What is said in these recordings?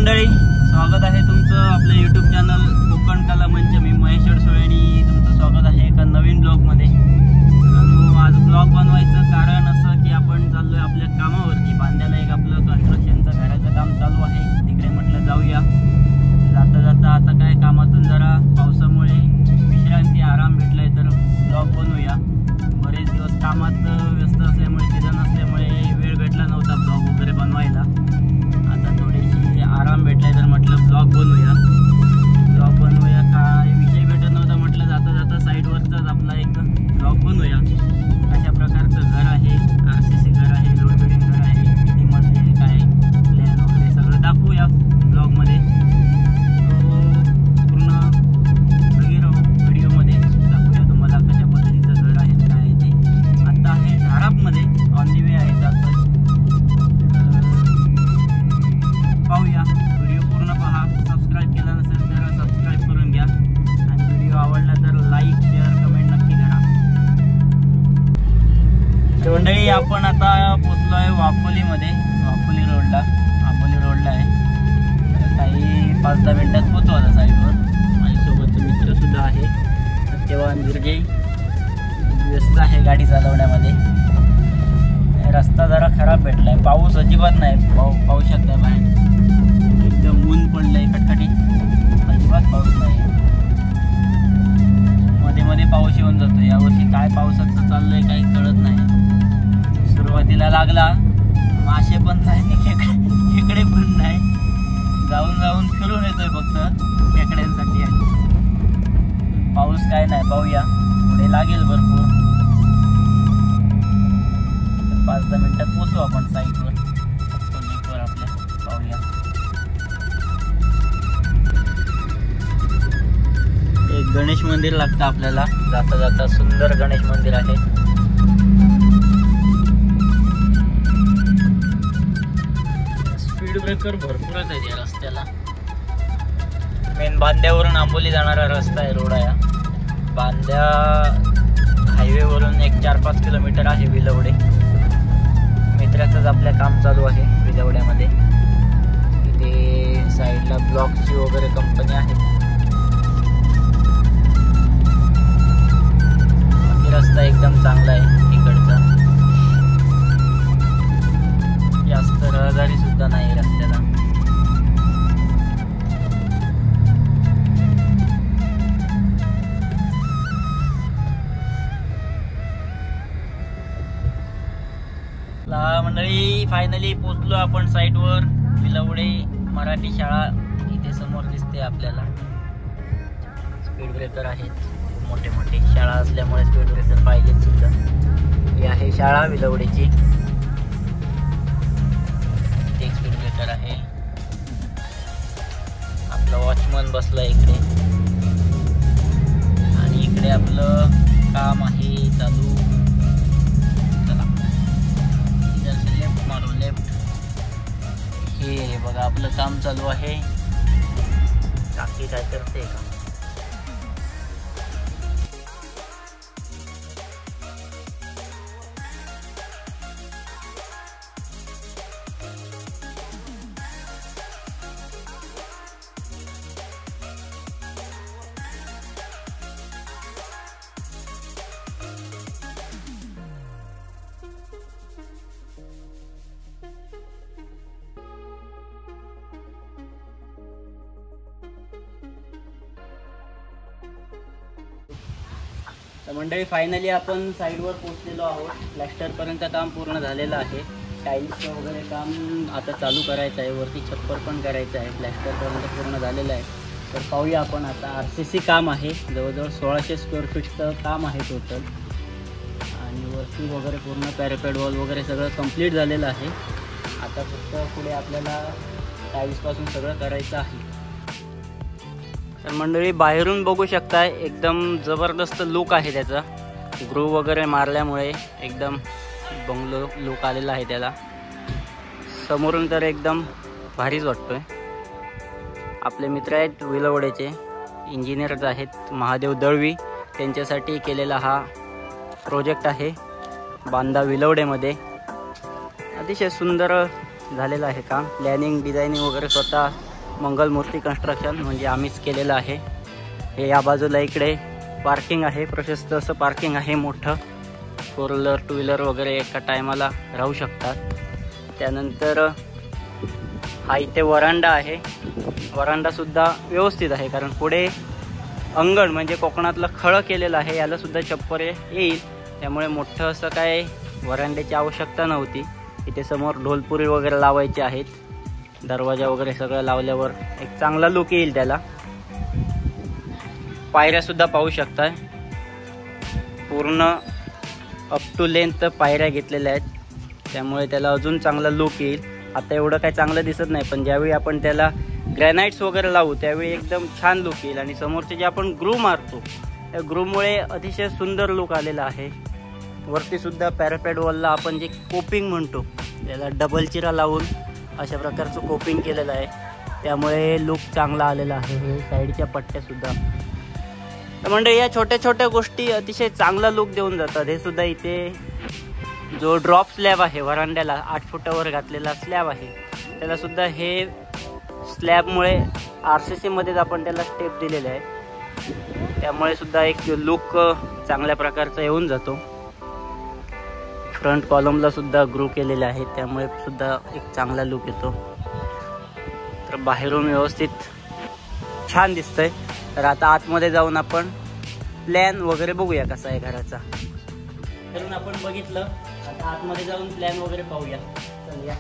मंडळी, स्वागत आहे तुमचं आपल्या यूट्यूब चॅनल कोकण कला मंच. मी महेश अडसोळे आणि तुमचं स्वागत आहे एका नवीन ब्लॉगमध्ये. आज ब्लॉग बनवायचं कारण असं की आपण चाललोय आपल्या कामावरती. बांद्याला एक आपलं कन्स्ट्रक्शनचं घराचं काम चालू आहे, तिकडे म्हटलं जाऊया. जाता जाता आता काय कामातून जरा पावसामुळे विश्रांती आराम भेटलाय तर ब्लॉग बनवूया. बरेच दिवस कामात व्यस्त असल्यामुळे, सीझन असल्यामुळे वेळ भेटला नव्हता ब्लॉग वगैरे बनवायला. आता थोडीशी आराम भेटलाय तर म्हटलं ब्लॉग बनवूया. काय विषय भेटत नव्हता, म्हटलं जाता जाता साईडवरचाच आपला एक ब्लॉग बनवूया. अशा प्रकारचं घर आहे, RCC घर आहे, लोड बेडिंग घर आहे. किती मजले आहे, काय प्लॅन वगैरे सगळं दाखवूया ब्लॉगमध्ये. पूर्ण बघी राहू व्हिडिओमध्ये, दाखवूया तुम्हाला कशा पद्धतीचं घर आहे, काय आहे ते. आता आहे झारापमध्ये, ऑन दी वे आहे, जातोय. पाहूया, व्हिडिओ पूर्ण पहा. सबस्क्राईब केला नसेल तर सबस्क्राईब करून घ्या आणि व्हिडिओ आवडला तर लाईक, शेअर, कमेंट नक्की करा. मंडळी, आपण आता पोचलो आहे वाफोलीमध्ये. वाफोली रोडला आहे. काही 5-10 मिनिटात पोचू आता साईडवर. माझ्यासोबत मित्रसुद्धा आहे, सत्यवान गिरजे. व्यस्त आहे गाडी चालवण्यामध्ये. रस्ता जरा खराब भेटला आहे, पाऊस अजिबात नाही. पाहू शकता बाहेर एकदम ऊन पडलंय कटकटीत, अजिबात पाऊस नाही. मध्ये मध्ये पाऊस येऊन जातो. यावर्षी काय पावसाचं चाललंय काही कळत नाही. सुरुवातीला लागला, मासे पण नाही, खेकडे पण नाही. जाऊन फिरून येतोय फक्त खेकड्यांसाठी. पाऊस काय नाही, पाहूया पुढे लागेल भरपूर. 5-10 मिनिटात पोचू आपण साईटवर आपल्या. पाहूया, एक गणेश मंदिर लागतं आपल्याला जाता जाता. सुंदर गणेश मंदिर आहे. स्पीड ब्रेकर भरपूरच आहे या रस्त्याला. मेन बांद्यावरून आंबोली जाणारा रस्ता आहे, रोड आहे. बांद्या हायवेवरून एक 4-5 किलोमीटर आहे विलवडे. मित्राचंच आपल्या काम चालू आहे विलवड्यामध्ये. इथे साईडला ब्लॉकची वगैरे कंपनी आहे. रस्ता एकदम चांगला आहे इकडचा. जास्त रहदारी सुद्धा नाही रस्त्याला. मंडळी, फायनली पोचलो आपण साईटवर. विलवडे मराठी शाळा इथे समोर दिसते आपल्याला. स्पीड ब्रेकर आहेत मोठे मोठे. शाळा असल्यामुळे स्पीड ब्रेकर पाहिजे सुद्धा. ही आहे शाळा विलवडीची. एक स्पीड ब्रेकर आहे. आपला वॉचमन बसला इकडे आणि इकडे आपलं काम आहे चालू. चला लेफ्ट मारू, लेफ्ट. हे बघा आपलं काम चालू आहे. टाकी काय करते का? तर मंडळी, फायनली आपण साईडवर पोहोचलेलो आहोत. प्लॅस्टरपर्यंत काम पूर्ण झालेलं आहे. टाईल्सचं वगैरे काम आता चालू करायचं आहे. वरती छप्पर पण करायचं आहे. प्लॅस्टरपर्यंत पूर्ण झालेलं आहे. तर पाहूया आपण आता. RCC काम आहे, जवळजवळ 1600 स्क्वेअर फीटचं काम आहे टोटल. आणि वरती वगैरे पूर्ण पॅरापेट वॉल वगैरे सगळं कंप्लीट झालेलं आहे. आता फक्त पुढे आपल्याला टाईल्सपासून सगळं करायचं आहे. तर मंडळी, बाहेरून बघू शकताय एकदम जबरदस्त लुक आहे त्याचा. ग्रू वगैरे मारल्यामुळे एकदम बंगलो लुक आलेला आहे त्याला. समोरून तर एकदम भारीच वाटतोय. आपले मित्र आहेत विलवड्याचे, इंजिनियर्स आहेत, महादेव दळवी. त्यांच्यासाठी केलेला हा प्रोजेक्ट आहे बांदा विलवड्यामध्ये. अतिशय सुंदर झालेलं आहे काम. प्लॅनिंग डिझायनिंग वगैरे स्वतः मंगलमूर्ती कन्स्ट्रक्शन म्हणजे आम्हीच केलेलं आहे. हे या बाजूला इकडे पार्किंग आहे, प्रशस्त असं पार्किंग आहे मोठं. 4 व्हीलर 2 व्हीलर वगैरे एका टायमाला राहू शकतात. त्यानंतर हा इथे वरांडा आहे. वरांडासुद्धा व्यवस्थित आहे कारण पुढे अंगण म्हणजे कोकणातलं खळं केलेलं आहे, यालासुद्धा छप्पर येईल. त्यामुळे मोठं असं काय वरांड्याची आवश्यकता नव्हती. इथे समोर ढोलपुरी वगैरे लावायचे आहेत. दरवाजा वगैरे सगळं लावल्यावर एक चांगला लुक येईल त्याला. पायऱ्यासुद्धा पाहू शकताय, पूर्ण अप टू लेंथ पायऱ्या घेतलेल्या आहेत. त्यामुळे त्याला अजून चांगला लुक येईल. आता एवढं काही चांगलं दिसत नाही, पण ज्यावेळी आपण त्याला ग्रॅनाइट्स वगैरे लावू त्यावेळी एकदम छान लुक येईल. आणि समोरचे जे आपण ग्रू मारतो त्या ग्रूमुळे अतिशय सुंदर लुक आलेला आहे. वरतीसुद्धा पॅरापेट वॉलला आपण जे कोपिंग म्हणतो त्याला डबल चिरा लावून अशा प्रकारचं कोपिंग केलेलं आहे. त्यामुळे लुक चांगला आलेला आहे. हे साईडच्या पट्ट्यासुद्धा तर म्हणजे या छोट्या छोट्या गोष्टी अतिशय चांगला लुक देऊन जातात. हे सुद्धा इथे जो ड्रॉप स्लॅब आहे वरांड्याला 8 फुटावर घातलेला स्लॅब आहे, त्याला सुद्धा हे स्लॅबमुळे RCC मध्येच आपण त्याला स्टेप दिलेले आहे. त्यामुळे सुद्धा एक लुक चांगल्या प्रकारचा येऊन जातो. फ्रंट कॉलमला सुद्धा ग्रू केलेले आहे, त्यामुळे सुद्धा एक चांगला लुक येतो. तर बाहेरून व्यवस्थित छान दिसतंय. तर आता आतमध्ये जाऊन आपण प्लॅन वगैरे बघूया कसा आहे घराचा. कारण आपण बघितलं, आता आतमध्ये जाऊन प्लॅन वगैरे पाहूया. चला,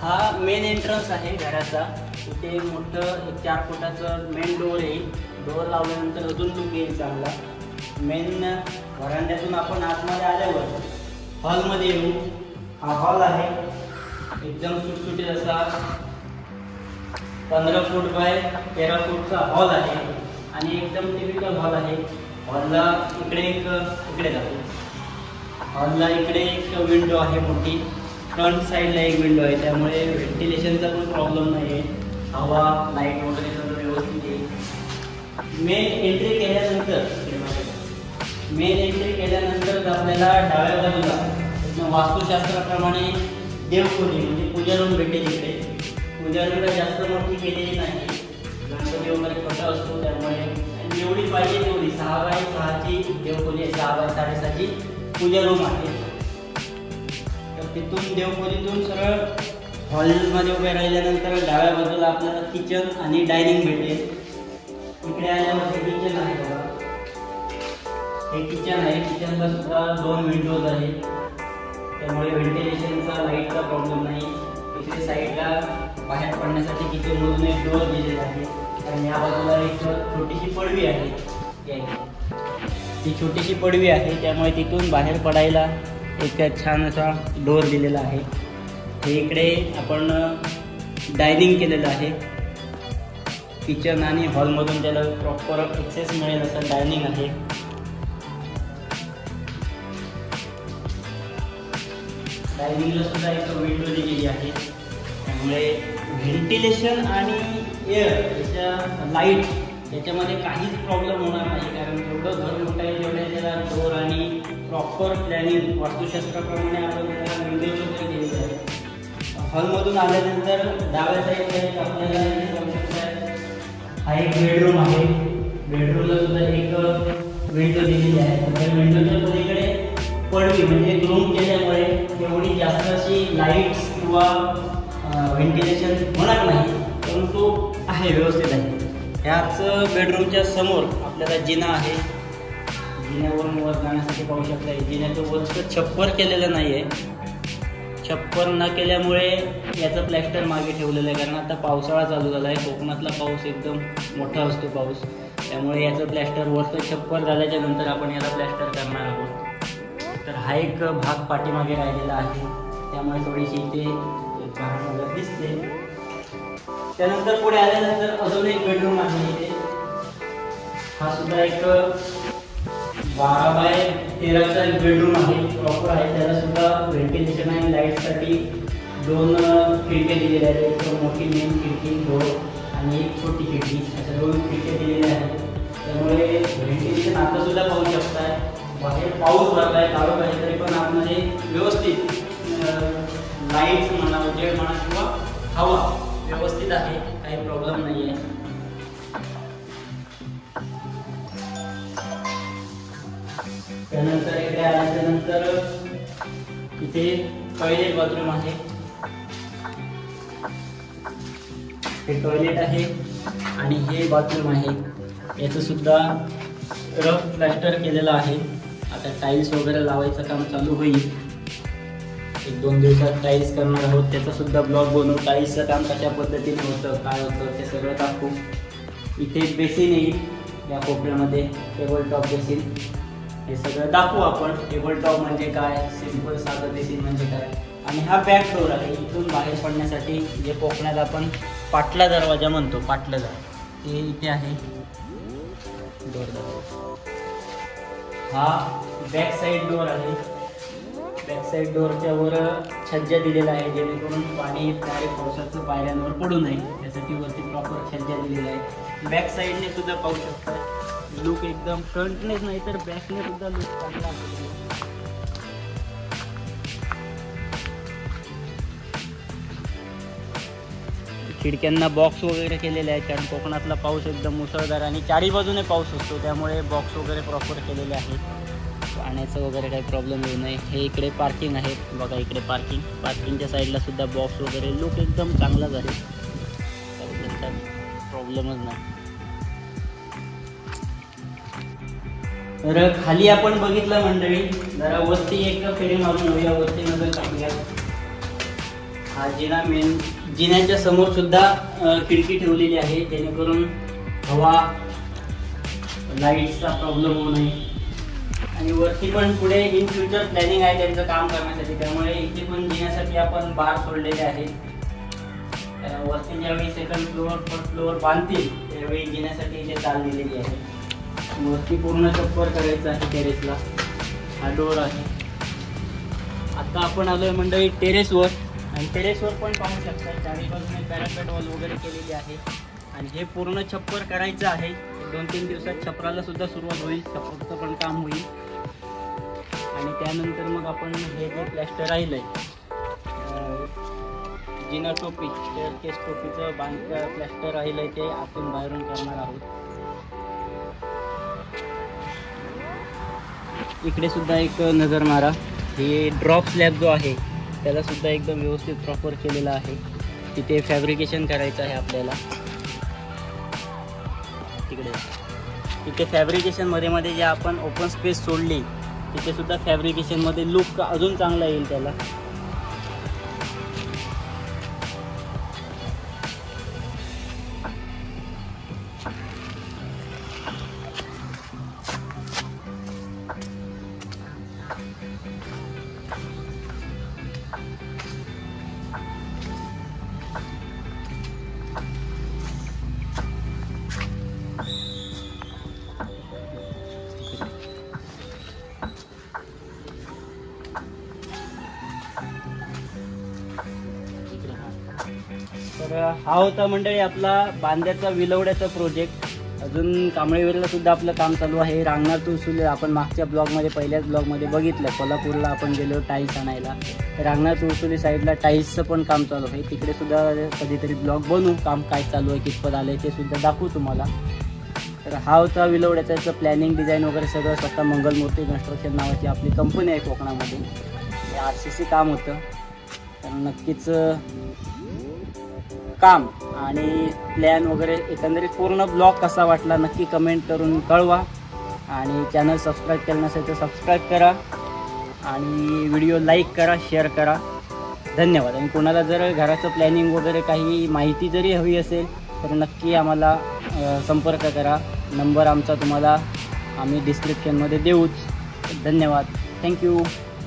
हा मेन एंट्रन्स आहे घराचा. इथे मोठं 4 फुटाचं मेन डोअर येईल. डोअर लावल्यानंतर अजून लुक येईल चांगला. मेन वरांड्यातून आपण आतमध्ये आल्यावर हॉलमध्ये येऊ. हा हॉल आहे, एकदम सुटसुटीत असा 15 फूट बाय 13 फूटचा हॉल आहे आणि एकदम टिपिकल हॉल आहे. हॉलला इकडे जातो. हॉलला इकडे एक विंडो आहे मोठी, फ्रंट साईडला एक विंडो आहे. त्यामुळे व्हेंटिलेशनचा पण प्रॉब्लेम नाही आहे. हवा लाईट वगैरे सगळं व्यवस्थित येईल. मेन एंट्री केल्यानंतर आपल्याला डाव्या बाजूला वास्तुशास्त्राप्रमाणे देवखोली म्हणजे पूजा रूम भेटेल. इकडे पूजा रूम जास्त मोठी केलेली नाही, गणपती वगैरे छोटा असतो. त्यामुळे जेवढी पाहिजे तेवढी 6 बाय 6ची देवखोली आहे, 6 बाय 6.5ची पूजा रूम आहे. तर तिथून देवखोलीतून सरळ हॉलमध्ये उभे राहिल्यानंतर डाव्या बाजूला आपल्याला किचन आणि डायनिंग भेटेल. इकडे आल्यावर हे किचन आहे बघा. हे किचन आहे. किचनला सुद्धा 2 विंडोज आहेत, त्यामुळे व्हेंटिलेशनचा लाईटचा प्रॉब्लेम नाही. इकडे साईडला बाहेर पडण्यासाठी किचनमधून एक डोअर दिलेला आहे. आणि या बाजूला एक छोटीशी पडवी आहे. ही छोटीशी पडवी आहे, त्यामुळे तिथून बाहेर पडायला एक छान असा डोअर दिलेला आहे. हे इकडे आपण डायनिंग केलेलं आहे. किचन आणि हॉलमधून त्याला प्रॉपर ॲक्सेस मिळेल असं डायनिंग आहे. डायनिंगला सुद्धा एक विंडो दिलेली आहे. त्यामुळे व्हेंटिलेशन आणि एअर याच्या लाईट याच्यामध्ये काहीच प्रॉब्लेम होणार नाही. कारण जेवढं घर मोठं आहे तेवढ्या त्याला डोअर आणि प्रॉपर प्लॅनिंग वास्तुशास्त्राप्रमाणे आपण त्याला विंडोज वगैरे दिलेले आहे. हॉलमधून आल्यानंतर डाव्या साईडला आपल्याला जाऊ शकता. हा एक बेडरूम आहे. बेडरूमला सुद्धा एक विंडो दिलेली आहे. त्या विंडोच्या पलीकडे पडवी म्हणजे ग्रूम केल्यामुळे एवढी जास्त अशी लाईट्स किंवा व्हेंटिलेशन होणार नाही, परंतु आहे व्यवस्थित आहे. ह्याच बेडरूमच्या समोर आपल्याला जिना आहे. जिन्यावरून वर जाण्यासाठी पाहू शकता. जिन्याचं वरचं छप्पर केलेलं नाही आहे. छप्पर न केल्यामुळे याचं प्लॅस्टर मागे ठेवलेलं आहे, कारण आता पावसाळा चालू झाला आहे. कोकणातला पाऊस एकदम मोठा असतो पाऊस, त्यामुळे याचं प्लॅस्टर वरचं छप्पर झाल्याच्या नंतर आपण याला प्लॅस्टर करणार आहोत. तर हा एक भाग पाठीमागे राहिलेला आहे, त्यामुळे थोडीशी इथे घाण वगैरे दिसते. त्यानंतर पुढे आल्यानंतर अजून एक बेडरूम आहे इथे. हा सुद्धा एक 12 बाय 13चा एक बेडरूम आहे, प्रॉपर आहे. त्याला सुद्धा व्हेंटिलेशन आणि लाईटसाठी 2 खिडक्या दिलेल्या आहेत. एक मोठी मेन खिडकी डोर आणि एक छोटी खिडकी, अशा 2 खिडक्या दिलेल्या आहेत. त्यामुळे व्हेंटिलेशन आता सुद्धा पाहू शकताय. बाहेर पाऊस भरला आहे, काळोख आहे, तरी पण आतमध्ये व्यवस्थित लाईट म्हणा, उजेड म्हणा किंवा हवा व्यवस्थित आहे, काही प्रॉब्लेम नाही आहे. त्यानंतर इकडे आल्यानंतर इथे टॉयलेट बाथरूम आहे. हे टॉयलेट आहे आणि हे बाथरूम आहे. याचं सुद्धा रफ प्लास्टर केलेलं आहे. आता टाईल्स वगैरे लावायचं काम चालू होईल. 1-2 दिवसात टाईल्स करणार आहोत. त्याचा सुद्धा ब्लॉग बनवू. टाईल्सचं काम कशा पद्धतीने होतं, काय होतं ते सगळं दाखवू. इथे बेसिन येईल या कोपऱ्यामध्ये, टेबल टॉप बेसिन. हे सगळं दाखवू आपण. टेबल टॉप म्हणजे काय, सिंपल साधं बेसिन म्हणजे काय. आणि हा बॅक डोर आहे. इथून बाहेर पडण्यासाठी जे कोकणात आपण पाटला दरवाजा म्हणतो, पाटलं दार, ते इथे आहे. डोर हा बॅक साईड डोर आहे. बॅक साईड डोअरच्या वर छज्जा दिलेला आहे, जेणेकरून पाणी डायरेक्ट पावसाचं पायऱ्यांवर पडू नये, त्यासाठी वरती प्रॉपर छज्जा दिलेला आहे. बॅक साईडने सुद्धा पाहू शकता. लुक एकदम फ्रंटनेच नाही तर बॅकने सुद्धा लुक चांगला आहे. खिडक्यांना बॉक्स वगैरे केलेले आहेत, कारण कोकणातला पाऊस एकदम मुसळधार आणि चारी बाजूने पाऊस असतो, त्यामुळे बॉक्स वगैरे प्रॉपर केलेले आहेत. पाण्याचं वगैरे काही प्रॉब्लेम येऊ नये. हे इकडे पार्किंग आहे बघा, इकडे पार्किंगच्या साईडला सुद्धा बॉक्स वगैरे. लुक एकदम चांगलाच आहे, त्याचा प्रॉब्लेमच नाही. तर खाली आपण बघितलं मंडळी, जरा वरती एक फेरी मारून होऊया, वरती नजर टाकूया. हा जिना मेन, जिन्याच्या समोर सुद्धा खिडकी ठेवलेली आहे, जेणेकरून हवा लाईटचा प्रॉब्लेम होऊ नये. आणि वरती पण पुढे इन फ्युचर प्लॅनिंग आहे त्यांचं काम करण्यासाठी, त्यामुळे इथे पण जिन्यासाठी आपण बार सोडलेले आहेत. वरती ज्यावेळी सेकंड फ्लोअर फर्स्ट फ्लोअर बांधतील त्यावेळी जिन्यासाठी इथे चाल दिलेली आहे. वरती पूर्ण छप्पर करायचं आहे टेरेसला. हा डोर आहे. आता आपण आलोय मंडळी टेरेसवर, आणि टेरेसवर पण पाहू शकता चारी बाजूने पॅरापेट वॉल वगैरे केलेली आहे. आणि हे पूर्ण छप्पर करायचं आहे. 2-3 दिवसात छपराला सुद्धा सुरुवात होईल, छप्परचं पण काम होईल. आणि त्यानंतर मग आपण हे जे प्लॅस्टर राहिलंय, जिना टोपी, स्टेअरकेस टोपीचं प्लॅस्टर राहिलंय, ते आतून बाहेरून करणार आहोत. इकडे सुद्धा एक नजर मारा. हे ड्रॉप स्लॅब जो आहे त्याला सुद्धा एकदम व्यवस्थित प्रॉपर केलेला आहे. तिथे फॅब्रिकेशन करायचं आहे आपल्याला. तिथे फॅब्रिकेशन मध्ये जे आपण ओपन स्पेस सोडली तिथे सुद्धा फॅब्रिकेशन मध्ये लुक अजून चांगला येईल त्याला. तर हा होता मंडळी आपला बांद्याचा विलवड्याचा प्रोजेक्ट. अजून कांबळेवेरला सुद्धा आपलं काम चालू आहे. रांगणार तुळसुली आपण मागच्या ब्लॉगमध्ये, पहिल्याच ब्लॉगमध्ये बघितलं. कोल्हापूरला आपण गेलो टाईल्स आणायला. रांगणार तुळसुली साईडला टाईल्सचं पण काम चालू आहे. तिकडे सुद्धा कधीतरी ब्लॉग बनवू, काम काय चालू आहे, कितपत आलं आहे ते सुद्धा दाखवू तुम्हाला. तर हा होता विलवड्याचं प्लॅनिंग, डिझाईन वगैरे सगळं स्वतः मंगलमूर्ती कन्स्ट्रक्शन नावाची आपली कंपनी आहे कोकणामध्ये. हे RCC काम होतं. तर नक्कीच काम आणि प्लॅन वगैरे एकंदरीत पूर्ण ब्लॉग कसा वाटला नक्की कमेंट करून कळवा. आणि चॅनल सबस्क्राईब केलं नसेल तर सबस्क्राईब करा आणि व्हिडिओ लाईक करा, शेअर करा. धन्यवाद. आणि कोणाला जर घराचं प्लॅनिंग वगैरे काही माहिती जरी हवी असेल तर नक्की आम्हाला संपर्क करा. नंबर आमचा तुम्हाला आम्ही डिस्क्रिप्शनमध्ये देऊच. धन्यवाद. थँक्यू.